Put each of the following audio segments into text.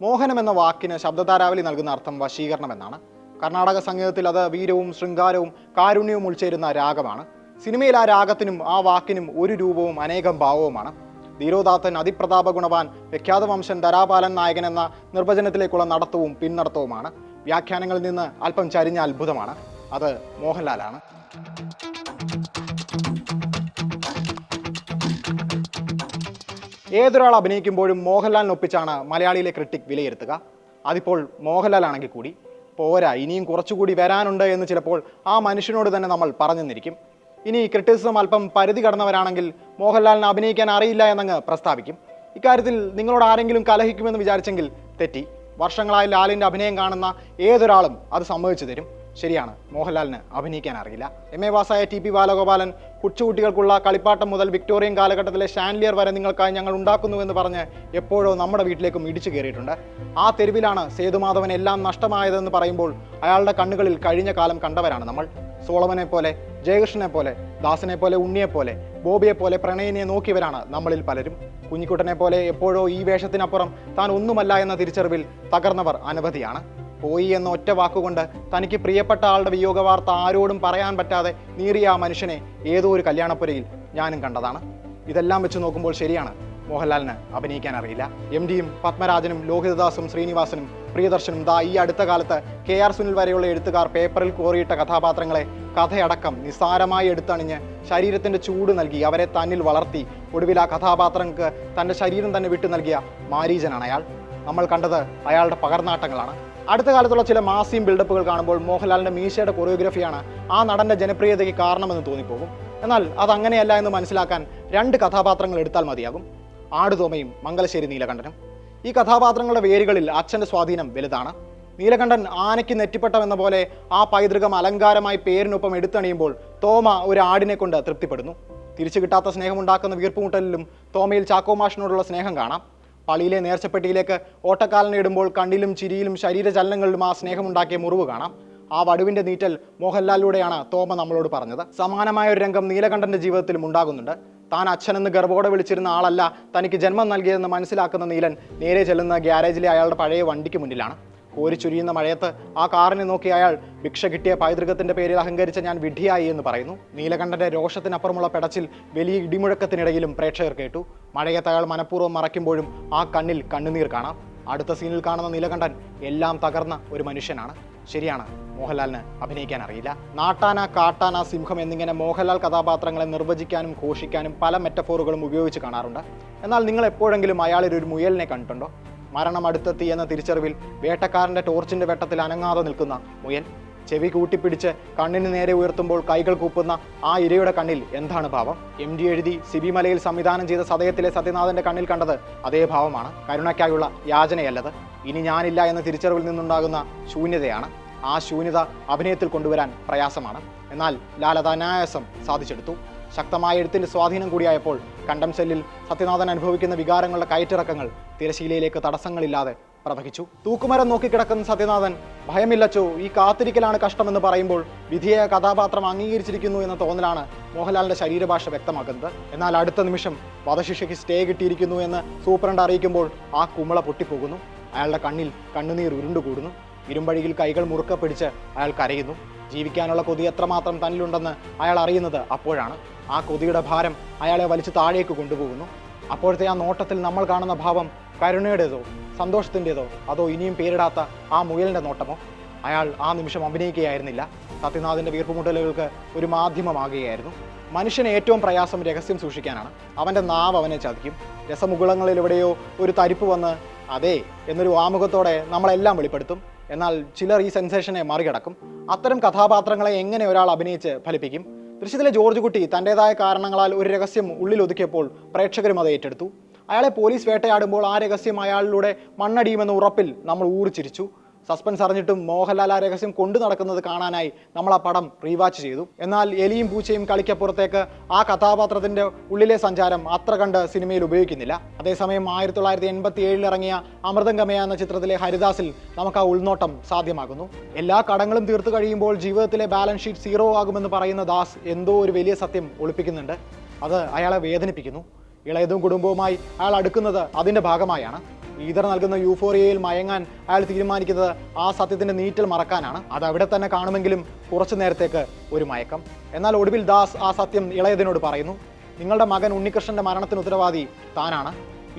മോഹനം എന്ന വാക്കിന് ശബ്ദതാരാവലി നൽകുന്ന അർത്ഥം വശീകരണം എന്നാണ്. കർണാടക സംഗീതത്തിൽ അത് വീരവും ശൃംഗാരവും കാരുണ്യവും ഉൾച്ചേരുന്ന രാഗമാണ്. സിനിമയിൽ ആ രാഗത്തിനും ആ വാക്കിനും ഒരു രൂപവും അനേകം ഭാവവുമാണ്. ധീരോദാത്തൻ, അതിപ്രതാപ ഗുണവാൻ, വിഖ്യാത വംശൻ, ധരാപാലൻ നായകൻ എന്ന നിർവചനത്തിലേക്കുള്ള നടത്തവും പിന്നടത്തവുമാണ്. വ്യാഖ്യാനങ്ങളിൽ നിന്ന് അല്പം ചരിഞ്ഞ അത്ഭുതമാണ്. അത് മോഹൻലാലാണ്. ഏതൊരാൾ അഭിനയിക്കുമ്പോഴും മോഹൻലാലിനൊപ്പിച്ചാണ് മലയാളിയിലെ ക്രിട്ടിക് വിലയിരുത്തുക. അതിപ്പോൾ മോഹൻലാലാണെങ്കിൽ കൂടി പോരാ, ഇനിയും കുറച്ചുകൂടി വരാനുണ്ട് എന്ന് ചിലപ്പോൾ ആ മനുഷ്യനോട് തന്നെ നമ്മൾ പറഞ്ഞെന്നിരിക്കും. ഇനി ക്രിറ്റിസിസം അല്പം പരിധി കടന്നവരാണെങ്കിൽ മോഹൻലാലിന് അഭിനയിക്കാൻ അറിയില്ല എന്നങ്ങ് പ്രസ്താവിക്കും. ഇക്കാര്യത്തിൽ നിങ്ങളോട് ആരെങ്കിലും കലഹിക്കുമെന്ന് വിചാരിച്ചെങ്കിൽ തെറ്റി. വർഷങ്ങളായി ലാലിൻ്റെ അഭിനയം കാണുന്ന ഏതൊരാളും അത് സമ്മതിച്ചു തരും. ശരിയാണ്, മോഹൻലാലിന് അഭിനയിക്കാൻ അറിയില്ല. MA പാസ്സായ TP ബാലഗോപാലൻ കൊച്ചുകുട്ടികൾക്കുള്ള കളിപ്പാട്ടം മുതൽ വിക്ടോറിയൻ കാലഘട്ടത്തിലെ ഷാൻലിയർ വരെ നിങ്ങൾക്കായി ഞങ്ങൾ ഉണ്ടാക്കുന്നുവെന്ന് പറഞ്ഞ് എപ്പോഴോ നമ്മുടെ വീട്ടിലേക്കും ഇടിച്ചു കയറിയിട്ടുണ്ട്. ആ തെരുവിലാണ് സേതുമാധവൻ എല്ലാം നഷ്ടമായതെന്ന് പറയുമ്പോൾ അയാളുടെ കണ്ണുകളിൽ കഴിഞ്ഞ കാലം കണ്ടവരാണ് നമ്മൾ. സോളമനെ പോലെ, ജയകൃഷ്ണനെ പോലെ, ദാസനെ പോലെ, ഉണ്ണിയെപ്പോലെ, ബോബിയെ പോലെ പ്രണയിനെ നോക്കിയവരാണ് നമ്മളിൽ പലരും. കുഞ്ഞിക്കുട്ടനെ പോലെ എപ്പോഴോ ഈ വേഷത്തിനപ്പുറം താൻ ഒന്നുമല്ല എന്ന തിരിച്ചറിവിൽ തകർന്നവർ അനവധിയാണ്. പോയി എന്ന ഒറ്റ വാക്കുകൊണ്ട് തനിക്ക് പ്രിയപ്പെട്ട ആളുടെ വിയോഗ വാർത്ത ആരോടും പറയാൻ പറ്റാതെ നീറിയ ആ മനുഷ്യനെ ഏതോ ഒരു കല്യാണപ്പുരയിൽ ഞാനും കണ്ടതാണ്. ഇതെല്ലാം വെച്ച് നോക്കുമ്പോൾ ശരിയാണ്, മോഹൻലാലിന് അഭിനയിക്കാൻ അറിയില്ല. MDയും പത്മരാജനും ലോഹിതദാസും ശ്രീനിവാസനും പ്രിയദർശനും ഈ അടുത്ത കാലത്ത് KR സുനിൽ വരെയുള്ള എഴുത്തുകാർ പേപ്പറിൽ കോറിയിട്ട കഥാപാത്രങ്ങളെ കഥയടക്കം നിസ്സാരമായി എടുത്തണിഞ്ഞ് ശരീരത്തിൻ്റെ ചൂട് നൽകി അവരെ തന്നിൽ വളർത്തി ഒടുവിൽ ആ കഥാപാത്രങ്ങൾക്ക് തൻ്റെ ശരീരം തന്നെ വിട്ടു നൽകിയ മാരീചനാണ് അയാൾ. നമ്മൾ കണ്ടത് അയാളുടെ പകർനാട്ടങ്ങളാണ്. അടുത്ത കാലത്തുള്ള ചില മാസിയും ബിൽഡപ്പുകൾ കാണുമ്പോൾ മോഹൻലാലിൻ്റെ മീശയുടെ കൊറിയോഗ്രഫിയാണ് ആ നടൻ്റെ ജനപ്രിയതയ്ക്ക് കാരണമെന്ന് തോന്നിപ്പോകും. എന്നാൽ അതങ്ങനെയല്ല എന്ന് മനസ്സിലാക്കാൻ രണ്ട് കഥാപാത്രങ്ങൾ എടുത്താൽ മതിയാകും: ആടുതോമയും മംഗലശ്ശേരി നീലകണ്ഠനും. ഈ കഥാപാത്രങ്ങളുടെ വേരുകളിൽ അച്ഛൻ്റെ സ്വാധീനം വലുതാണ്. നീലകണ്ഠൻ ആനയ്ക്ക് നെറ്റിപ്പട്ടമെന്ന പോലെ ആ പൈതൃകം അലങ്കാരമായി പേരിനൊപ്പം എടുത്തണിയുമ്പോൾ തോമ ഒരു ആടിനെ കൊണ്ട് തൃപ്തിപ്പെടുന്നു. തിരിച്ചു കിട്ടാത്ത സ്നേഹമുണ്ടാക്കുന്ന വീർപ്പുമുട്ടലിലും തോമയിൽ ചാക്കോമാഷിനോടുള്ള സ്നേഹം കാണാം. പള്ളിയിലെ നേർച്ചപ്പെട്ടിയിലേക്ക് ഓട്ടക്കാലനെ ഇടുമ്പോൾ കണ്ണിലും ചിരിയിലും ശരീരചലനങ്ങളിലും ആ സ്നേഹമുണ്ടാക്കിയ മുറിവ് കാണാം. ആ വടുവിൻ്റെ നീറ്റൽ മോഹൻലാലിലൂടെയാണ് തോമ നമ്മളോട് പറഞ്ഞത്. സമാനമായ ഒരു രംഗം നീലകണ്ഠൻ്റെ ജീവിതത്തിലും ഉണ്ടാകുന്നുണ്ട്. താൻ അച്ഛനെന്ന് ഗർഭോടെ വിളിച്ചിരുന്ന ആളല്ല തനിക്ക് ജന്മം നൽകിയതെന്ന് മനസ്സിലാക്കുന്ന നീലൻ നേരെ ചെല്ലുന്ന ഗ്യാരേജിലെ അയാളുടെ പഴയ വണ്ടിക്ക് മുന്നിലാണ്. കോരിച്ചൊരിയുന്ന മഴയത്ത് ആ കാറിനെ നോക്കി അയാൾ ഭിക്ഷ കിട്ടിയ പൈതൃകത്തിൻ്റെ പേരിൽ അഹങ്കരിച്ച ഞാൻ വിഡ്ഢിയായി എന്ന് പറയുന്നു. നീലകണ്ഠൻ്റെ രോഷത്തിനപ്പുറമുള്ള പെടച്ചിൽ വലിയ ഇടിമുഴക്കത്തിനിടയിലും പ്രേക്ഷകർ കേട്ടു. മഴയത്ത് അയാൾ മനഃപൂർവ്വം മറയ്ക്കുമ്പോഴും ആ കണ്ണിൽ കണ്ണുനീർ കാണാം. അടുത്ത സീനിൽ കാണുന്ന നീലകണ്ഠൻ എല്ലാം തകർന്ന ഒരു മനുഷ്യനാണ്. ശരിയാണ്, മോഹൻലാലിന് അഭിനയിക്കാൻ അറിയില്ല. നാട്ടാന, കാട്ടാന, സിംഹം എന്നിങ്ങനെ മോഹൻലാൽ കഥാപാത്രങ്ങളെ നിർവചിക്കാനും ഘോഷിക്കാനും പല മെറ്റഫോറുകളും ഉപയോഗിച്ച് കാണാറുണ്ട്. എന്നാൽ നിങ്ങൾ എപ്പോഴെങ്കിലും അയാളിൽ ഒരു മുയലിനെ കണ്ടിട്ടുണ്ടോ? മരണം അടുത്തെത്തി എന്ന തിരിച്ചറിവിൽ വേട്ടക്കാരൻ്റെ ടോർച്ചിൻ്റെ വെട്ടത്തിൽ അനങ്ങാതെ നിൽക്കുന്ന മുയൽ. ചെവി കൂട്ടിപ്പിടിച്ച് കണ്ണിന് നേരെ ഉയർത്തുമ്പോൾ കൈകൾ കൂപ്പുന്ന ആ ഇരയുടെ കണ്ണിൽ എന്താണ് ഭാവം? MD എഴുതി സിബി മലയിൽ സംവിധാനം ചെയ്ത സതയത്തിലെ സത്യനാഥൻ്റെ കണ്ണിൽ കണ്ടത് അതേ ഭാവമാണ്. കരുണയ്ക്കായുള്ള യാചനയല്ലത്, ഇനി ഞാനില്ല എന്ന തിരിച്ചറിവിൽ നിന്നുണ്ടാകുന്ന ശൂന്യതയാണ്. ആ ശൂന്യത അഭിനയത്തിൽ കൊണ്ടുവരാൻ പ്രയാസമാണ്. എന്നാൽ ലാൽ അത് അനായാസം സാധിച്ചെടുത്തു. ശക്തമായ എഴുത്തിൻ്റെ സ്വാധീനം കൂടിയായപ്പോൾ കണ്ടം സെല്ലിൽ സത്യനാഥൻ അനുഭവിക്കുന്ന വികാരങ്ങളുടെ കയറ്റിറക്കങ്ങൾ തിരശീലയിലേക്ക് തടസ്സങ്ങളില്ലാതെ പ്രവഹിച്ചു. തൂക്കുമരം നോക്കിക്കിടക്കുന്ന സത്യനാഥൻ ഭയമില്ലച്ചോ, ഈ കാത്തിരിക്കലാണ് കഷ്ടമെന്ന് പറയുമ്പോൾ വിധിയെ കഥാപാത്രം അംഗീകരിച്ചിരിക്കുന്നു എന്ന തോന്നലാണ് മോഹൻലാലിൻ്റെ ശരീരഭാഷ വ്യക്തമാക്കുന്നത്. എന്നാൽ അടുത്ത നിമിഷം വധശിക്ഷയ്ക്ക് സ്റ്റേ കിട്ടിയിരിക്കുന്നു എന്ന് സൂപ്രണ്ട് അറിയിക്കുമ്പോൾ ആ കുമിള പൊട്ടിപ്പോകുന്നു. അയാളുടെ കണ്ണിൽ കണ്ണുനീർ ഉരുണ്ടുകൂടുന്നു. ഇരുമ്പഴിയിൽ കൈകൾ മുറുക്ക പിടിച്ച് അയാൾ കരയുന്നു. ജീവിക്കാനുള്ള കൊതി എത്രമാത്രം തന്നിലുണ്ടെന്ന് അയാൾ അറിയുന്നത് അപ്പോഴാണ്. ആ കൊതിയുടെ ഭാരം അയാളെ വലിച്ചു താഴേക്ക് കൊണ്ടുപോകുന്നു. അപ്പോഴത്തെ ആ നോട്ടത്തിൽ നമ്മൾ കാണുന്ന ഭാവം കരുണയുടേതോ സന്തോഷത്തിൻ്റെതോ അതോ ഇനിയും പേരിടാത്ത ആ മുയലിൻ്റെ നോട്ടമോ? അയാൾ ആ നിമിഷം അഭിനയിക്കുകയായിരുന്നില്ല, സത്യനാഥിൻ്റെ വീർപ്പുമുട്ടലുകൾക്ക് ഒരു മാധ്യമമാകുകയായിരുന്നു. മനുഷ്യന് ഏറ്റവും പ്രയാസം രഹസ്യം സൂക്ഷിക്കാനാണ്. അവൻ്റെ നാവ് അവനെ ചതിക്കും. രസമുകുളങ്ങളിൽ എവിടെയോ ഒരു തരിപ്പ് വന്ന് അതെ എന്നൊരു ആമുഖത്തോടെ നമ്മളെല്ലാം വെളിപ്പെടുത്തും. എന്നാൽ ചിലർ ഈ സെൻസേഷനെ മറികടക്കും. അത്തരം കഥാപാത്രങ്ങളെ എങ്ങനെ ഒരാൾ അഭിനയിച്ച് ഫലിപ്പിക്കും? ദൃശ്യത്തിലെ ജോർജ് കുട്ടി തൻ്റെതായ കാരണങ്ങളാൽ ഒരു രഹസ്യം ഉള്ളിൽ ഒതുക്കിയപ്പോൾ പ്രേക്ഷകരും അത് ഏറ്റെടുത്തു. അയാളെ പോലീസ് വേട്ടയാടുമ്പോൾ ആ രഹസ്യം അയാളിലൂടെ മണ്ണടിയുമെന്ന ഉറപ്പിൽ നമ്മൾ ഊറിച്ചിരിച്ചു. സസ്പെൻസ് അറിഞ്ഞിട്ടും മോഹൻലാൽ ആ രഹസ്യം കൊണ്ടു നടക്കുന്നത് കാണാനായി നമ്മൾ ആ പടം റീവാച്ച് ചെയ്തു. എന്നാൽ എലിയും പൂച്ചയും കളിക്കപ്പുറത്തേക്ക് ആ കഥാപാത്രത്തിൻ്റെ ഉള്ളിലെ സഞ്ചാരം അത്ര കണ്ട് സിനിമയിൽ ഉപയോഗിക്കുന്നില്ല. അതേസമയം 1987 ഇറങ്ങിയ അമൃതംഗമയ എന്ന ചിത്രത്തിലെ ഹരിദാസിൽ നമുക്ക് ആ ഉൾനോട്ടം സാധ്യമാകുന്നു. എല്ലാ കടങ്ങളും തീർത്തു കഴിയുമ്പോൾ ജീവിതത്തിലെ ബാലൻസ് ഷീറ്റ് 0 ആകുമെന്ന് പറയുന്ന ദാസ് എന്തോ ഒരു വലിയ സത്യം ഒളിപ്പിക്കുന്നുണ്ട്. അത് അയാളെ വേദനിപ്പിക്കുന്നു. ഇളയതും കുടുംബവുമായി അയാൾ അടുക്കുന്നത് അതിൻ്റെ ഭാഗമായാണ്. ഈതർ നൽകുന്ന യൂഫോറിയയിൽ മയങ്ങാൻ അയാൾ തീരുമാനിക്കുന്നത് ആ സത്യത്തിന്റെ നീറ്റൽ മറക്കാനാണ്. അത് അവിടെ തന്നെ കാണുമെങ്കിലും കുറച്ചു നേരത്തേക്ക് ഒരു മയക്കം. എന്നാൽ ഒടുവിൽ ദാസ് ആ സത്യം ഇളയതിനോട് പറയുന്നു. നിങ്ങളുടെ മകൻ ഉണ്ണികൃഷ്ണന്റെ മരണത്തിന് ഉത്തരവാദി താനാണ്.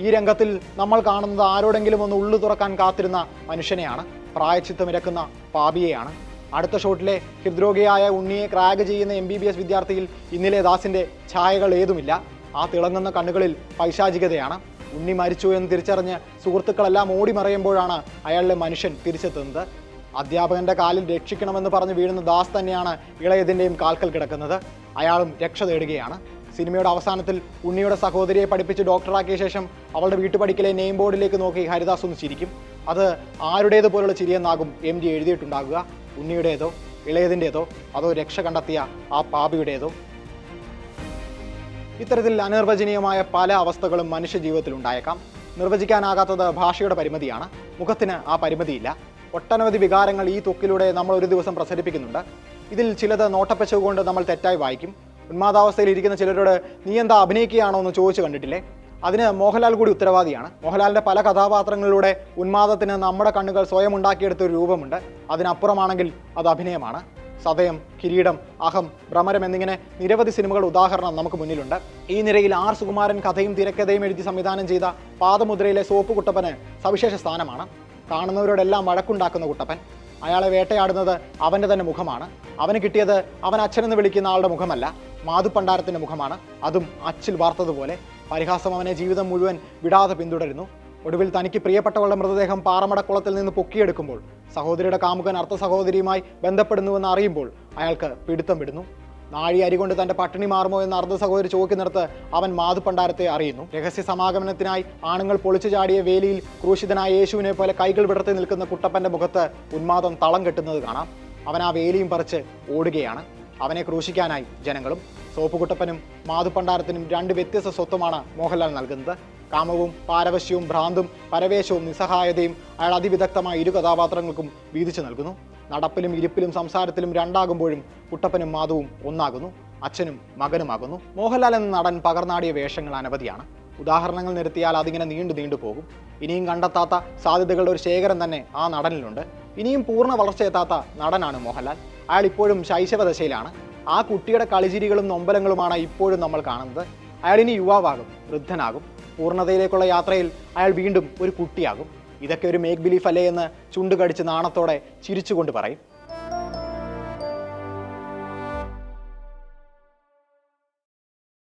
ഈ രംഗത്തിൽ നമ്മൾ കാണുന്നത് ആരോടെങ്കിലും ഒന്ന് ഉള്ളു തുറക്കാൻ കാത്തിരുന്ന മനുഷ്യനെയാണ്, പ്രായച്ചിത്തമിരക്കുന്ന പാപിയെയാണ്. അടുത്ത ഷോട്ടിലെ ഹൃദ്രോഗിയായ ഉണ്ണിയെ ക്രാഗ് ചെയ്യുന്ന MBBS വിദ്യാർത്ഥിയിൽ ഇന്നലെ ദാസിന്റെ ഛായകൾ ഏതുമില്ല. ആ തിളങ്ങുന്ന കണ്ണുകളിൽ പൈശാചികതയാണ്. ഉണ്ണി മരിച്ചു എന്ന് തിരിച്ചറിഞ്ഞ് സുഹൃത്തുക്കളെല്ലാം ഓടി മറയുമ്പോഴാണ് അയാളിലെ മനുഷ്യൻ തിരിച്ചെത്തുന്നത്. അധ്യാപകന്റെ കാലിൽ രക്ഷിക്കണമെന്ന് പറഞ്ഞ് വീഴുന്ന ദാസ് തന്നെയാണ് ഇളയതിൻ്റെയും കാൽക്കൽ കിടക്കുന്നത്. അയാളും രക്ഷ തേടുകയാണ്. സിനിമയുടെ അവസാനത്തിൽ ഉണ്ണിയുടെ സഹോദരിയെ പഠിപ്പിച്ച് ഡോക്ടറാക്കിയ ശേഷം അവളുടെ വീട്ടുപടിക്കലെ നെയിം ബോർഡിലേക്ക് നോക്കി ഹരിദാസ് ഒന്ന് ചിരിക്കും. അത് ആരുടേതുപോലുള്ള ചിരിയെന്നാകും MG എഴുതിയിട്ടുണ്ടാകുക. ഉണ്ണിയുടേതോ, ഇളയതിൻ്റേതോ, അതോ രക്ഷ കണ്ടെത്തിയ ആ പാപിയുടേതോ? ഇത്തരത്തിൽ അനിർവചനീയമായ പല അവസ്ഥകളും മനുഷ്യ ജീവിതത്തിൽ ഉണ്ടായേക്കാം. നിർവചിക്കാനാകാത്തത് ഭാഷയുടെ പരിമിതിയാണ്. മുഖത്തിന് ആ പരിമിതിയില്ല. ഒട്ടനവധി വികാരങ്ങൾ ഈ ത്വക്കിലൂടെ നമ്മൾ ഒരു ദിവസം പ്രസരിപ്പിക്കുന്നുണ്ട്. ഇതിൽ ചിലത് നോട്ടപ്പച്ചവ് കൊണ്ട് നമ്മൾ തെറ്റായി വായിക്കും. ഉന്മാദാവസ്ഥയിൽ ഇരിക്കുന്ന ചിലരോട് നീ എന്താ അഭിനയിക്കുകയാണോ എന്ന് ചോദിച്ചു കണ്ടിട്ടില്ലേ? അതിന് മോഹൻലാൽ കൂടി ഉത്തരവാദിയാണ്. മോഹൻലാലിൻ്റെ പല കഥാപാത്രങ്ങളിലൂടെ ഉന്മാദത്തിന് നമ്മുടെ കണ്ണുകൾ സ്വയം ഉണ്ടാക്കിയെടുത്തൊരു രൂപമുണ്ട്. അതിനപ്പുറമാണെങ്കിൽ അത് അഭിനയമാണ്. സതയം, കിരീടം, അഹം, ഭ്രമരം എന്നിങ്ങനെ നിരവധി സിനിമകൾ ഉദാഹരണം നമുക്ക് മുന്നിലുണ്ട്. ഈ നിരയിൽ R. സുകുമാരൻ കഥയും തിരക്കഥയും എഴുതി സംവിധാനം ചെയ്ത പാദമുദ്രയിലെ സോപ്പ് കുട്ടപ്പന് സവിശേഷ സ്ഥാനമാണ്. കാണുന്നവരോടെല്ലാം വഴക്കുണ്ടാക്കുന്ന കുട്ടപ്പൻ. അയാളെ വേട്ടയാടുന്നത് അവൻ്റെ തന്നെ മുഖമാണ്. അവന് കിട്ടിയത് അവൻ അച്ഛനെന്ന് വിളിക്കുന്ന ആളുടെ മുഖമല്ല, മാധുപണ്ടാരത്തിൻ്റെ മുഖമാണ്. അതും അച്ചിൽ വാർത്തതുപോലെ. പരിഹാസം അവനെ ജീവിതം മുഴുവൻ വിടാതെ പിന്തുടരുന്നു. ഒടുവിൽ തനിക്ക് പ്രിയപ്പെട്ടവളുടെ മൃതദേഹം പാറമടക്കുളത്തിൽ നിന്ന് പൊക്കിയെടുക്കുമ്പോൾ സഹോദരിയുടെ കാമുകൻ അർത്ഥ സഹോദരിയുമായി ബന്ധപ്പെടുന്നുവെന്ന് അറിയുമ്പോൾ അയാൾക്ക് പിടുത്തം വിടുന്നു. നാഴി അരി കൊണ്ട് തൻ്റെ പട്ടിണി മാറുമോ എന്ന് അർദ്ധ സഹോദരി ചോദിക്കുന്നിടത്ത് അവൻ മാധുപണ്ടാരത്തെ അറിയുന്നു. രഹസ്യ സമാഗമനത്തിനായി ആണുങ്ങൾ പൊളിച്ചു ചാടിയ വേലിയിൽ ക്രൂശിതനായ യേശുവിനെ പോലെ കൈകൾ വിടർത്തി നിൽക്കുന്ന കുട്ടപ്പൻ്റെ മുഖത്ത് ഉന്മാദം തളം കെട്ടുന്നത് കാണാം. അവൻ ആ വേലിയും പറിച്ച് ഓടുകയാണ്. അവനെ ക്രൂശിക്കാനായി ജനങ്ങളും. സോപ്പുകുട്ടപ്പനും മാധുപണ്ടാരത്തിനും രണ്ട് വ്യത്യസ്ത സ്വത്വമാണ് മോഹൻലാൽ നൽകുന്നത്. കാമവും പാരവശ്യവും ഭ്രാന്തും പരവേശവും നിസ്സഹായതയും അയാൾ അതിവിദഗ്ധമായ ഇരു കഥാപാത്രങ്ങൾക്കും വീതിച്ചു നൽകുന്നു. നടപ്പിലും ഇരിപ്പിലും സംസാരത്തിലും രണ്ടാകുമ്പോഴും കുട്ടപ്പനും മാധവും ഒന്നാകുന്നു, അച്ഛനും മകനുമാകുന്നു. മോഹൻലാൽ എന്ന നടൻ പകർന്നാടിയ വേഷങ്ങൾ അനവധിയാണ്. ഉദാഹരണങ്ങൾ നിരത്തിയാൽ അതിങ്ങനെ നീണ്ടു പോകും. ഇനിയും കണ്ടെത്താത്ത സാധ്യതകളുടെ ഒരു ശേഖരം തന്നെ ആ നടനിലുണ്ട്. ഇനിയും പൂർണ്ണ വളർച്ചയെത്താത്ത നടനാണ് മോഹൻലാൽ. അയാൾ ഇപ്പോഴും ശൈശവദശയിലാണ്. ആ കുട്ടിയുടെ കളിചിരികളും നൊമ്പലങ്ങളുമാണ് ഇപ്പോഴും നമ്മൾ കാണുന്നത്. അയാൾ ഇനി യുവാവാകും, വൃദ്ധനാകും. പൂർണ്ണതയിലേക്കുള്ള യാത്രയിൽ അയാൾ വീണ്ടും ഒരു കുട്ടിയാകും. ഇതൊക്കെ ഒരു മേക്ക് ബിലീഫ് അല്ലേ എന്ന് ചുണ്ടുകടിച്ച് നാണത്തോടെ ചിരിച്ചുകൊണ്ട് പറയും.